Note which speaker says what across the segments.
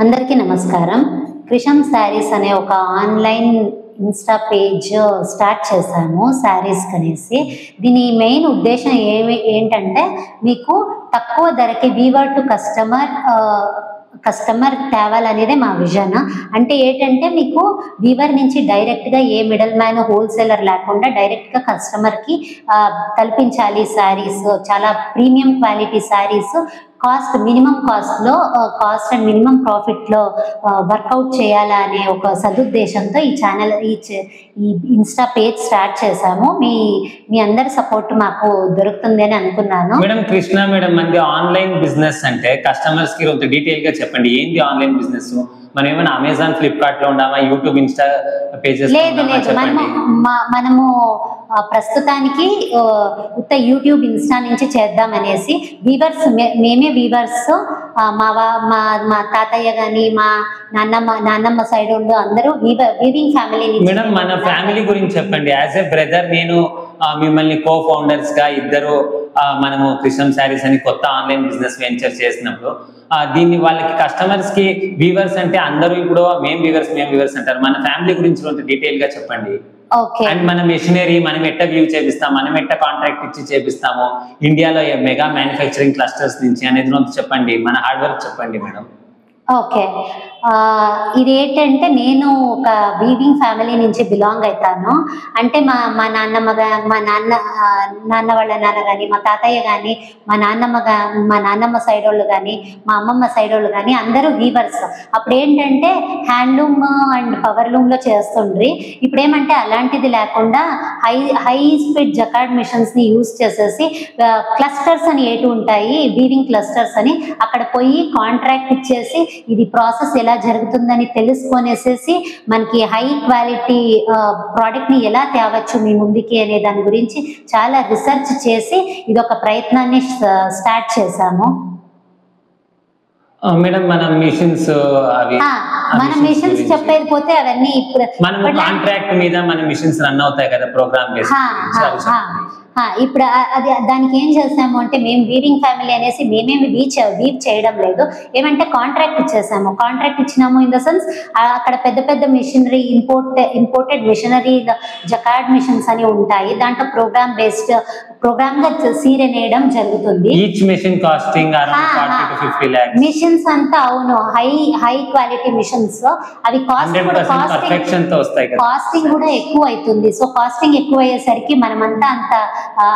Speaker 1: అందరికీ నమస్కారం. క్రిషం శారీస్ అనే ఒక ఆన్లైన్ ఇన్స్టా పేజ్ స్టార్ట్ చేశాము శారీస్ కనేసి. దీని మెయిన్ ఉద్దేశం ఏంటంటే మీకు తక్కువ ధరకి వీవర్ టు కస్టమర్ తేవాలనేదే మా విజన్. అంటే ఏంటంటే మీకు వీవర్ నుంచి డైరెక్ట్గా ఏ మిడిల్ మ్యాన్ హోల్సేలర్ లేకుండా డైరెక్ట్గా కస్టమర్కి కల్పించాలి శారీస్. చాలా premium quality sarees cost minimum cost and minimum ప్రాఫిట్లో వర్కౌట్ చేయాలా అనే ఒక సదుద్దేశంతో ఈ ఛానల్ ఈ ఇన్స్టా పేజ్ స్టార్ట్ చేశాము. మీ అందరి సపోర్ట్ మాకు దొరుకుతుంది అని అనుకున్నాను.
Speaker 2: మేడం కృష్ణ మేడం, మనది ఆన్లైన్ బిజినెస్ అంటే కస్టమర్స్ కి కొంత డీటెయిల్ గా చెప్పండి. ఏంటి ఆన్లైన్ బిజినెస్? మనం ఏమైనా అమెజాన్, ఫ్లిప్కార్ట్ లో ఉన్నామా, యూట్యూబ్, ఇన్స్టా పేజెస్?
Speaker 1: లేదు, మనము ప్రస్తుతానికి యూట్యూబ్, ఇన్స్టా నుంచి చేద్దామనేసి వీవర్స్ మేమే వీవర్స్, మా తాతయ్య గాని మా నాన్నమ్మ సైడ్ ఉండు అందరూ వీవింగ్ ఫ్యామిలీ.
Speaker 2: మేడం మన ఫ్యామిలీ గురించి చెప్పండి. యాజ్ ఎ బ్రదర్ నేను మిమ్మల్ని కో ఫౌండర్స్ గా ఇద్దరు మనము కృష్ణం శారీస్ అని కొత్త ఆన్లైన్ బిజినెస్ వెంచర్ చేసినప్పుడు దీన్ని వాళ్ళకి కస్టమర్స్ కి వీవర్స్ అంటే అందరూ ఇప్పుడు మేము వీవర్స్ అంటారు. మన ఫ్యామిలీ గురించి కొంత డీటెయిల్ గా చెప్పండి. అండ్ మన మెషినరీ మనం ఎట్ట వ్యూ చేపిస్తాం, మనం ఎట్ట కాంట్రాక్ట్ ఇచ్చి చేపిస్తాము ఇండియాలో మెగా మ్యానుఫ్యాక్చరింగ్ క్లస్టర్స్ నుంచి అనేది చెప్పండి. మన హార్డ్ వర్క్ చెప్పండి మేడం.
Speaker 1: ఓకే, ఇది ఏంటంటే నేను ఒక వీవింగ్ ఫ్యామిలీ నుంచి బిలాంగ్ అవుతాను. అంటే మా నాన్న వాళ్ళ నాన్న కానీ, మా తాతయ్య కానీ, మా నాన్నమ్మ సైడ్ వాళ్ళు కానీ, మా అమ్మమ్మ సైడ్ వాళ్ళు కానీ అందరూ వీవర్స్. అప్పుడు ఏంటంటే హ్యాండ్లూమ్ అండ్ పవర్లూమ్లో చేస్తుండ్రి. ఇప్పుడు ఏమంటే అలాంటిది లేకుండా హై స్పీడ్ జకార్డ్ మిషన్స్ని యూజ్ చేసేసి క్లస్టర్స్ అని ఏటు ఉంటాయి, వీవింగ్ క్లస్టర్స్ అని, అక్కడ పోయి కాంట్రాక్ట్ ఇచ్చేసి ఇది ప్రాసెస్ ఎలా జరుగుతుందని తెలుసుకొనేసేసి మనకి హై క్వాలిటీ ప్రోడక్ట్ని ఎలా తేవచ్చు మీ ముందుకి అనే దాని గురించి చాలా రీసెర్చ్ చేసి ఇది ఒక ప్రయత్నాన్ని స్టార్ట్ చేశాము.
Speaker 2: మేడం మన మిషన్స్
Speaker 1: చెప్పేది పోతే అవన్నీ ఇప్పుడు
Speaker 2: కాంట్రాక్ట్ మీద మన మిషన్స్ రన్ అవుతాయి కదా ప్రోగ్రామ్ బేస్.
Speaker 1: ఇప్పుడు దానికి ఏం చేసాము అంటే మేము వీవింగ్ ఫ్యామిలీ అనేసి మేమేమి వీవ్ చేయడం లేదు. ఏమంటే కాంట్రాక్ట్ ఇచ్చేసాము. కాంట్రాక్ట్ ఇచ్చినాము ఇన్ ద సెన్స్ అక్కడ పెద్ద పెద్ద machinery imported machinery jacquard machines అని ఉంటాయి. దాంట్లో ప్రోగ్రామ్ గా సీర నేయడం జరుగుతుంది.
Speaker 2: Each machine costing around 40 to 50 lakhs.
Speaker 1: Machines అంతా అవును హై క్వాలిటీ మిషన్స్. అవి కాస్టింగ్ కూడా ఎక్కువ అవుతుంది. సో కాస్టింగ్ ఎక్కువ అయ్యేసరికి మనమంతా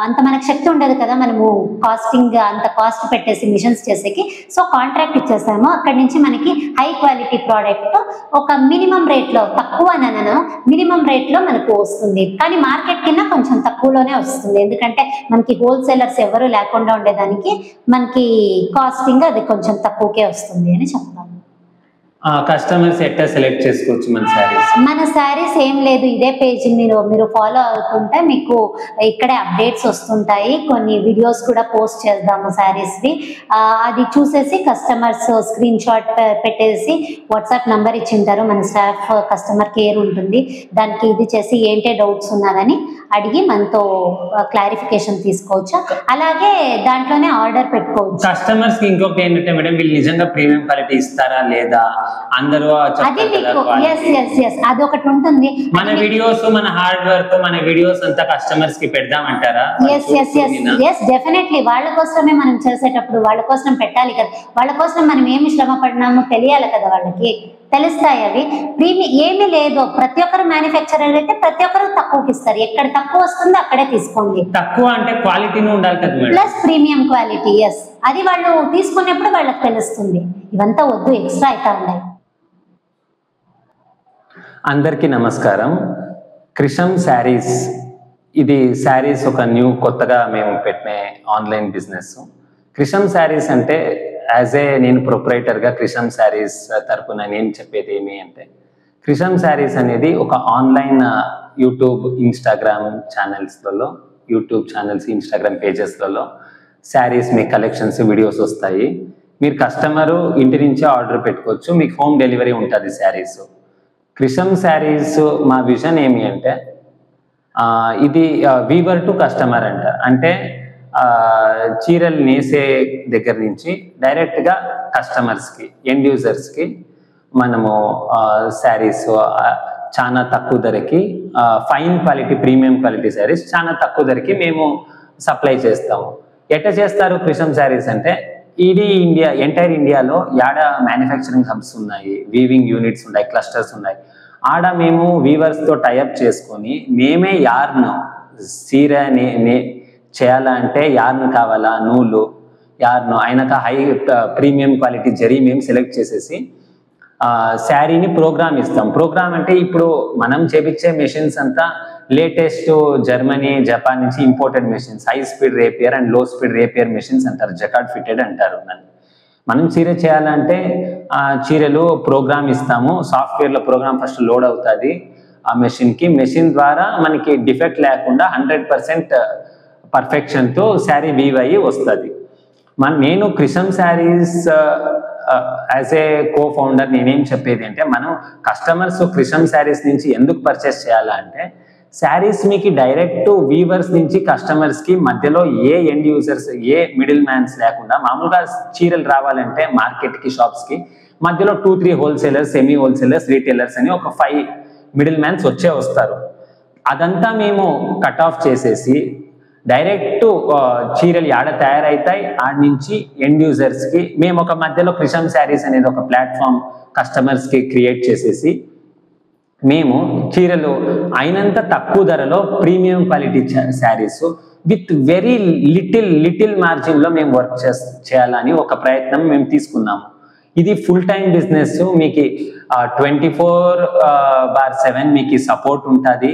Speaker 1: అంత మనకు శక్తి ఉండదు కదా మనము కాస్టింగ్ అంత కాస్ట్ పెట్టేసి మిషన్స్ చేసేకి. సో కాంట్రాక్ట్ ఇచ్చేసాము. అక్కడి నుంచి మనకి హై క్వాలిటీ ప్రోడక్ట్ ఒక మినిమం రేట్లో, మినిమం రేట్లో మనకు వస్తుంది. కానీ మార్కెట్ కింద కొంచెం తక్కువలోనే వస్తుంది. ఎందుకంటే మనకి హోల్సేలర్స్ ఎవరు లేకుండా ఉండేదానికి మనకి కాస్టింగ్ అది కొంచెం తక్కువకే వస్తుంది అని చెప్తాము.
Speaker 2: కస్టమర్స్ ఎట్లా సెలెక్ట్ చేసుకోవచ్చు మన
Speaker 1: శారీస్? ఏం లేదు, ఇదే పేజ్ మీరు ఫాలో అవుతుంటే మీకు ఇక్కడే అప్డేట్స్ వస్తుంటాయి. కొన్ని వీడియోస్ కూడా పోస్ట్ చేద్దాము శారీస్వి. అది చూసేసి కస్టమర్స్ స్క్రీన్ షాట్ పెట్టేసి వాట్సాప్ నంబర్ ఇచ్చింటారు. మన స్టాఫ్ కస్టమర్ కేర్ ఉంటుంది. దానికి ఇది చేసి ఏంటే డౌట్స్ ఉన్నారని అడిగి మనతో క్లారిఫికేషన్ తీసుకోవచ్చు. అలాగే దాంట్లోనే ఆర్డర్ పెట్టుకోవచ్చు.
Speaker 2: కస్టమర్స్ కి ఇంకొకటి ఏంటంటే మేడం, వీళ్ళు నిజంగా ప్రీమియం క్వాలిటీ ఇస్తారా లేదా అందరూ
Speaker 1: అదొకటి ఉంటుంది.
Speaker 2: మన వీడియోస్, మన హార్డ్ వర్క్, మన వీడియోస్ అంతా కస్టమర్స్ కి పెడదామంటారా?
Speaker 1: డెఫినెట్లీ వాళ్ళ కోసమే మనం చేసేటప్పుడు వాళ్ళ కోసం పెట్టాలి కదా. వాళ్ళ కోసం మనం ఏమి శ్రమ పడినామో తెలియాలి కదా, వాళ్ళకి తెలుస్తాయి అవి. ఏమీ లేదు, ప్రతి ఒక్కరు మ్యానుఫ్యాక్చరర్ అయితే ప్రతి ఒక్కరు తక్కువకి ఇస్తారు. ఎక్కడ తక్కువ వస్తుందో అక్కడే తీసుకోండి.
Speaker 2: తక్కువ అంటే క్వాలిటీని ఉండాలి కదా,
Speaker 1: ప్లస్ ప్రీమియం క్వాలిటీ. అది వాళ్ళు తీసుకునేప్పుడు వాళ్ళకి తెలుస్తుంది. ఇవంతా వద్దు, ఎక్స్ట్రా అవుతా ఉన్నాయి.
Speaker 2: అందరికీ నమస్కారం. కృషం శారీస్, ఇది శారీస్ ఒక కొత్తగా మేము పెట్టిన ఆన్లైన్ బిజినెస్. కృషం శారీస్ అంటే నేను ప్రొప్రైటర్గా కృషం శారీస్ తరపున నేను చెప్పేది ఏమి అంటే, కృషం శారీస్ అనేది ఒక ఆన్లైన్ యూట్యూబ్, ఇన్స్టాగ్రామ్ ఛానల్స్లలో, యూట్యూబ్ ఛానల్స్, ఇన్స్టాగ్రామ్ పేజెస్లలో శారీస్ మీ కలెక్షన్స్, వీడియోస్ వస్తాయి. మీరు కస్టమరు ఇంటి నుంచే ఆర్డర్ పెట్టుకోవచ్చు. మీకు హోమ్ డెలివరీ ఉంటుంది శారీస్. కృషం శారీస్ మా విజన్ ఏమి అంటే, ఇది వీవర్ టు కస్టమర్ అంటే చీరలు నేసే దగ్గర నుంచి డైరెక్ట్గా కస్టమర్స్కి, ఎండ్ యూజర్స్కి మనము శారీస్ చాలా తక్కువ ధరకి fine quality premium quality saris చాలా తక్కువ ధరకి మేము సప్లై చేస్తాము. ఎట్లా చేస్తారు క్రిషం శారీస్ అంటే, ఇది ఇండియా ఎంటైర్ ఇండియాలో యాడ మ్యానుఫ్యాక్చరింగ్ హబ్స్ ఉన్నాయి, వీవింగ్ యూనిట్స్ ఉన్నాయి, క్లస్టర్స్ ఉన్నాయి. ఆడ మేము వీవర్స్తో టైఅప్ చేసుకొని మేమే యార్న్ సీర చేయాలంటే యార్న్ కావాలా, నూలు యార్న్ అయినాక హై ప్రీమియం క్వాలిటీ జరీ మేము సెలెక్ట్ చేసేసి శారీని ప్రోగ్రామ్ ఇస్తాం. ప్రోగ్రామ్ అంటే ఇప్పుడు మనం చేపించే మెషిన్స్ అంతా లేటెస్ట్ జర్మనీ, జపాన్ నుంచి imported machines, high speed rapier and low speed rapier machines అంటారు, జకార్డ్ ఫిటెడ్ అంటారు. మనం చీర చేయాలంటే చీరలు ప్రోగ్రామ్ ఇస్తాము. సాఫ్ట్వేర్లో ప్రోగ్రామ్ ఫస్ట్ లోడ్ అవుతుంది ఆ మెషిన్కి. మెషిన్ ద్వారా మనకి డిఫెక్ట్ లేకుండా 100% పర్ఫెక్షన్తో శారీ వీవ్ అయ్యి వస్తుంది. నేను Krisham sarees as a co founder నేనేం చెప్పేది అంటే, మనం కస్టమర్స్ క్రిషం శారీస్ నుంచి ఎందుకు పర్చేస్ చేయాలంటే, శారీస్ మీకు డైరెక్ట్ వీవర్స్ నుంచి కస్టమర్స్కి మధ్యలో ఏ end users, a middle man's లేకుండా, మామూలుగా చీరలు రావాలంటే మార్కెట్కి, షాప్స్కి మధ్యలో 2-3 హోల్సేలర్స్, సెమీ హోల్సేలర్స్, రీటైలర్స్ అని ఒక 5 మిడిల్ మ్యాన్స్ వస్తారు. అదంతా మేము కట్ ఆఫ్ చేసేసి డైరెక్ట్ చీరలు యాడ తయారవుతాయి ఆడ నుంచి ఎండ్ యూజర్స్కి మేము ఒక మధ్యలో క్రిషం శారీస్ అనేది ఒక ప్లాట్ఫామ్ కస్టమర్స్కి క్రియేట్ చేసేసి మేము చీరలు అయినంత తక్కువ ధరలో premium quality sarees with very little మార్జిన్లో మేము వర్క్ చేయాలని ఒక ప్రయత్నం మేము తీసుకున్నాము. ఇది ఫుల్ టైం బిజినెస్. మీకు 24/7 మీకు సపోర్ట్ ఉంటుంది.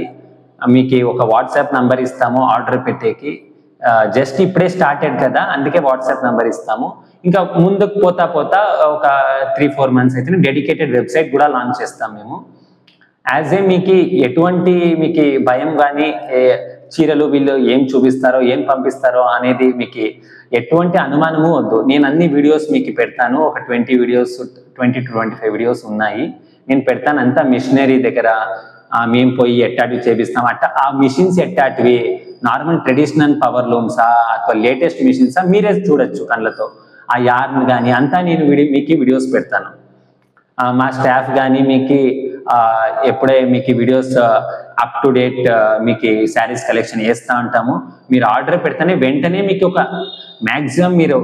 Speaker 2: మీకు ఒక వాట్సాప్ నంబర్ ఇస్తాము ఆర్డర్ పెట్టేకి. జస్ట్ ఇప్పుడే స్టార్టెడ్ కదా, అందుకే వాట్సాప్ నంబర్ ఇస్తాము. ఇంకా ముందుకు పోతా ఒక 3-4 మంత్స్ అయితే డెడికేటెడ్ వెబ్సైట్ కూడా లాంచ్ చేస్తాం మేము. యాజ్ ఏ మీకు ఎటువంటి మీకు భయం కానీ, చీరలు వీళ్ళు ఏం చూపిస్తారో ఏం పంపిస్తారో అనేది మీకు ఎటువంటి అనుమానము వద్దు. నేను అన్ని వీడియోస్ మీకు పెడతాను. ఒక 20 to 25 వీడియోస్ ఉన్నాయి, నేను పెడతాను. అంతా మిషనరీ దగ్గర మేము పోయి ఎట్టాటివి చేపిస్తాం, అట్ట ఆ మిషన్స్ ఎట్టాటివి, నార్మల్ ట్రెడిషనల్ పవర్ లూమ్సా అథవా లేటెస్ట్ మిషన్సా మీరే చూడొచ్చు కళ్ళతో. ఆ యార్న్ కానీ అంతా నేను మీకు వీడియోస్ పెడతాను. మా స్టాఫ్ కానీ మీకు ఎప్పుడే మీకు వీడియోస్ అప్ టు డేట్ మీకు శారీస్ కలెక్షన్ వేస్తూ ఉంటాము. మీరు ఆర్డర్ పెడితేనే వెంటనే మీకు ఒక మ్యాక్సిమం మీరు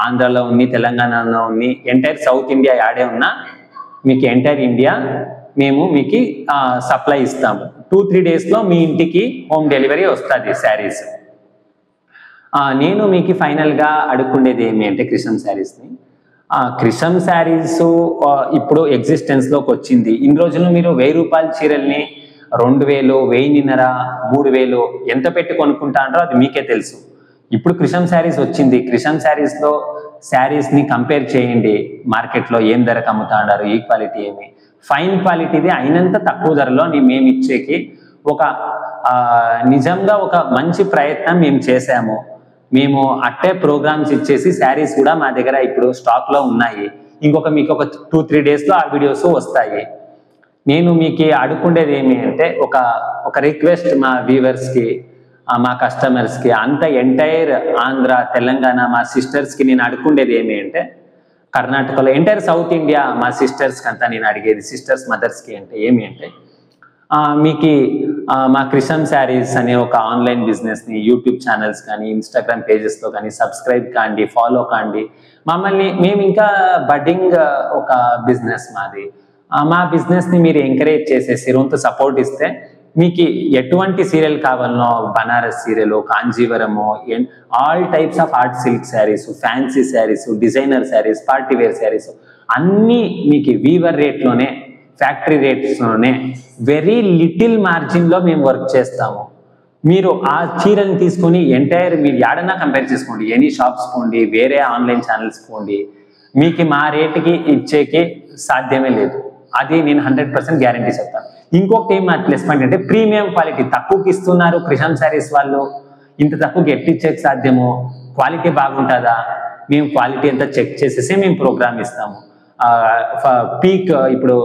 Speaker 2: ఆంధ్రాలో ఉంది, తెలంగాణలో ఉంది, ఎంటైర్ సౌత్ ఇండియా యాడే ఉన్నా మీకు ఎంటైర్ ఇండియా మేము మీకు సప్లై ఇస్తాము. 2-3 డేస్లో మీ ఇంటికి హోమ్ డెలివరీ వస్తుంది శారీస్. నేను మీకు ఫైనల్గా అడుక్కుండేది ఏమి అంటే, క్రిషం శారీస్ని, క్రిషం శారీస్ ఇప్పుడు ఎగ్జిస్టెన్స్లోకి వచ్చింది. ఇన్ని రోజులు మీరు 1000 రూపాయల చీరల్ని 2000, 1500, 3000 ఎంత పెట్టి కొనుక్కుంటారో అది మీకే తెలుసు. ఇప్పుడు క్రిషం శారీస్ వచ్చింది. క్రిషం శారీస్లో శారీస్ని కంపేర్ చేయండి, మార్కెట్లో ఏం ధరకు అమ్ముతాడారు, ఈ క్వాలిటీ ఏమి, ఫైన్ క్వాలిటీది అయినంత తక్కువ ధరలో మేము ఇచ్చేకి ఒక నిజంగా ఒక మంచి ప్రయత్నం మేము చేసాము. మేము అట్టే ప్రోగ్రామ్స్ ఇచ్చేసి శారీస్ కూడా మా దగ్గర ఇప్పుడు స్టాక్లో ఉన్నాయి. మీకు ఒక 2-3 డేస్లో ఆ వీడియోస్ వస్తాయి. నేను మీకు అడుక్కుండేది ఏమి అంటే, ఒక రిక్వెస్ట్ మా వ్యూవర్స్కి, మా కస్టమర్స్కి, అంత ఎంటైర్ ఆంధ్ర, తెలంగాణ మా సిస్టర్స్కి నేను అడుక్కుండేది ఏమి అంటే, కర్ణాటకలో ఎంటైర్ సౌత్ ఇండియా మా సిస్టర్స్కి అంతా నేను అడిగేది, సిస్టర్స్ మదర్స్కి అంటే ఏమి అంటే, మీకు మా క్రిషం శారీస్ అనే ఒక ఆన్లైన్ బిజినెస్ని యూట్యూబ్ ఛానల్స్ కానీ, ఇన్స్టాగ్రామ్ పేజెస్లో కానీ సబ్స్క్రైబ్ కాండి, ఫాలో కాండి. మేము ఇంకా బడ్డింగ్ ఒక బిజినెస్ మాది. మా బిజినెస్ని మీరు ఎంకరేజ్ చేసేసి రొంత సపోర్ట్ ఇస్తే మీకు ఎటువంటి సీరియల్ కావాలనో, బనారస్ సీరియలు, Kanjeevaram, all types of art silk sarees, fancy sarees, designer sarees, party wear sarees అన్నీ మీకు వీవర్ రేట్లోనే, ఫ్యాక్టరీ రేట్స్లోనే వెరీ లిటిల్ మార్జిన్లో మేము వర్క్ చేస్తాము. మీరు ఆ చీరని తీసుకొని ఎంటైర్ మీరు ఏడన్నా కంపేర్ చేసుకోండి, ఎనీ షాప్స్ పోండి, వేరే ఆన్లైన్ ఛానల్స్ పోండి, మీకు మా రేటుకి ఇచ్చేకి సాధ్యమే లేదు. అది నేను 100% గ్యారంటీ చెప్తాను. ఇంకొకటి ఏం ప్లస్ పాయింట్ అంటే, ప్రీమియం క్వాలిటీ తక్కువకి ఇస్తున్నారు క్రిషం శారీస్ వాళ్ళు. ఇంత తక్కువకి ఎట్టిచ్చేకి సాధ్యమో, క్వాలిటీ బాగుంటుందా, మేము క్వాలిటీ అంతా చెక్ చేసేసి మేము ప్రోగ్రామ్ ఇస్తాము. పీక్, ఇప్పుడు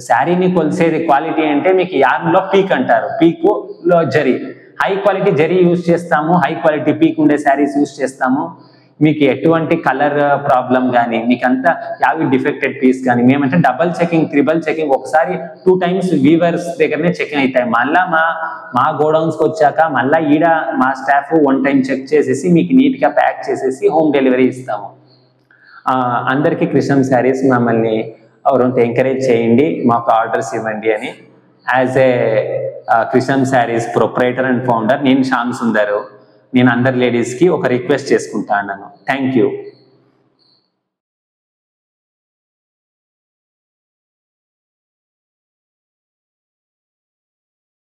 Speaker 2: శారీని కొలిసేది క్వాలిటీ అంటే మీకు యార్న్లో పీక్ అంటారు, పీక్లో zari, high quality zari use చేస్తాము, హై క్వాలిటీ పీక్ ఉండే శారీస్ యూజ్ చేస్తాము. మీకు ఎటువంటి కలర్ ప్రాబ్లం కానీ మీకు అంతా యావి డిఫెక్టెడ్ పీస్ కానీ మేమంటే డబల్ చెకింగ్, ట్రిబల్ చెకింగ్, ఒకసారి 2 times వీవర్స్ దగ్గరనే చెకింగ్ అవుతాయి. మళ్ళీ మా గోడౌన్స్కి వచ్చాక మళ్ళీ ఈడ మా స్టాఫ్ 1 time చెక్ చేసేసి మీకు నీట్గా ప్యాక్ చేసేసి హోమ్ డెలివరీ ఇస్తాము. అందరికీ కృష్ణం శారీస్ మమ్మల్ని ఎవరంతా ఎంకరేజ్ చేయండి, మాకు ఆర్డర్స్ ఇవ్వండి అని. As a Krishnam saris proprietor and founder నేను శ్యామ్ సుందర్, నేను అందరు లేడీస్కి ఒక రిక్వెస్ట్ చేసుకుంటాను. Thank you.